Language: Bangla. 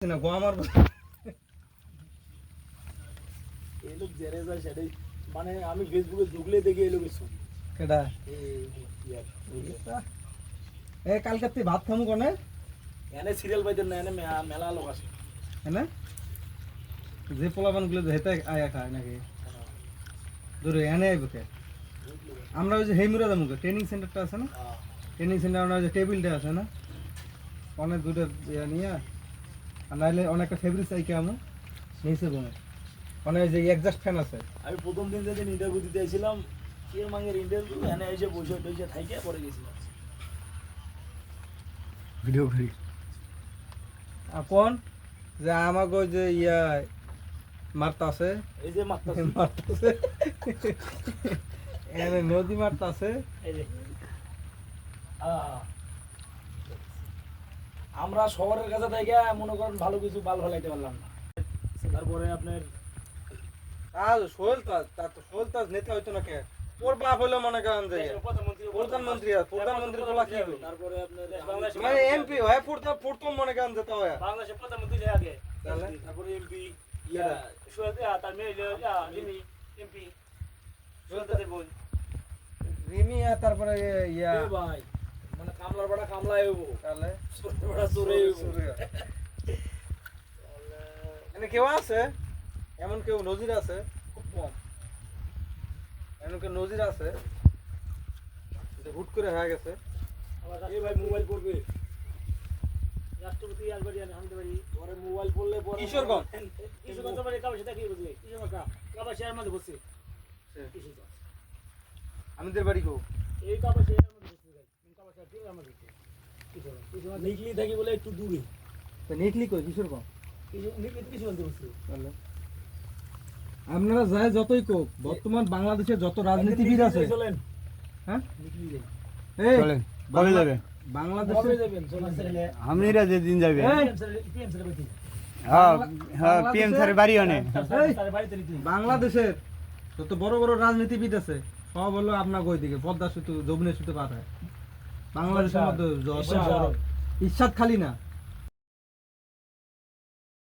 না গো আমার এই লোক জেরে যায় সেটাই মানে আমি ফেসবুকে ঢুকলে দেখি এই লোক কিছু কেডা এ কালকে তুই ভাত খামু কোনে এনে সিরিয়াল পাইতেন না এনে মেলা লোক আছে হ্যাঁ যে পোলাপান গুলো হেতে আয়া খায় নাকি দূরে এনে আইব কে আমরা ওই যে হেইমুরা দামুকে ট্রেনিং সেন্টারটা আছে না ট্রেনিং সেন্টার আমরা যে টেবিলটা আছে না অনেক দুটো নিয়ে আর নাইলে অনেকটা ফেব্রিক চাইকে আমি নিচে ঘুমে অনেক যে এক্সাস্ট ফ্যান আছে আমি প্রথম দিন যেদিন ইন্টারভিউ দিতে এসেছিলাম চিরমাঙ্গের ইন্টারভিউ এনে এসে বসে টসে থাইকে পরে গেছিলাম ভিডিও করি কোন যে আমাকে ওই যে ইয়া মারতা আছে এই যে মারতাছে মারতাছে এনে নদী মারতাছে এই যে আমরা শহরের কাছে থেকে মনে করেন ভালো কিছু বাল ফলাইতে পারলাম না তারপরে আপনার আর সোহেল তাজ তার তো সোহেল তাজ নেতা হইতো না কে ওর বাপ হইলো মনে করেন যে প্রধানমন্ত্রী বলা কি তারপরে আপনার মানে এমপি হয় প্রথম মনে করেন যে তো হয় বাংলাদেশের প্রধানমন্ত্রী আগে তারপরে এমপি সোহেল তার মেয়ে রিমি এমপি সোহেল বোন রিমি আর তারপরে ইয়া ভাই মানে কামলার বাড়া কামলায় হইব তাহলে চোরের বাড়া চোরে হইব এনে কেউ আছে এমন কেউ নজির আছে খুব কম এমন কেউ নজির আছে যে হুট করে হয়ে গেছে এই ভাই মোবাইল করবে রাষ্ট্রপতি একবার আনতে পারি পরে মোবাইল পড়লে পরে কিশোরগঞ্জ কিশোরগঞ্জ বাড়ি কাবা সেটা কি বুঝলি কিশোরগঞ্জ কাবা শেয়ার মধ্যে বসছে কিশোরগঞ্জ আমাদের বাড়ি কেউ এই কাবা শেয়ার মধ্যে বসছে কাবা শেয়ার ঠিক আমাদের কিশোরগঞ্জ নিকলি থাকি বলে একটু দূরে তো নিকলি কই কিশোরগঞ্জ কিশোরগঞ্জ বসছে আপনারা যায় যতই কোক বর্তমান বাংলাদেশে যত রাজনীতিবিদ আছে চলেন হ্যাঁ নিকলি যাই এই চলেন কবে যাবে বাংলাদেশে কবে যাবেন চলেন আমনিরা যেদিন যাবে পিএম স্যার বাড়ি হ্যাঁ হ্যাঁ পিএম স্যারের বাড়ি অনেক স্যার বাড়িতে নিতে বাংলাদেশের যত বড় বড় রাজনীতিবিদ আছে সব হলো আপনার ওই দিকে পদ্মা সেতু যমুনা সেতু পার হয় বাংলাদেশের মধ্যে যত বড় ইরশাদ খালি না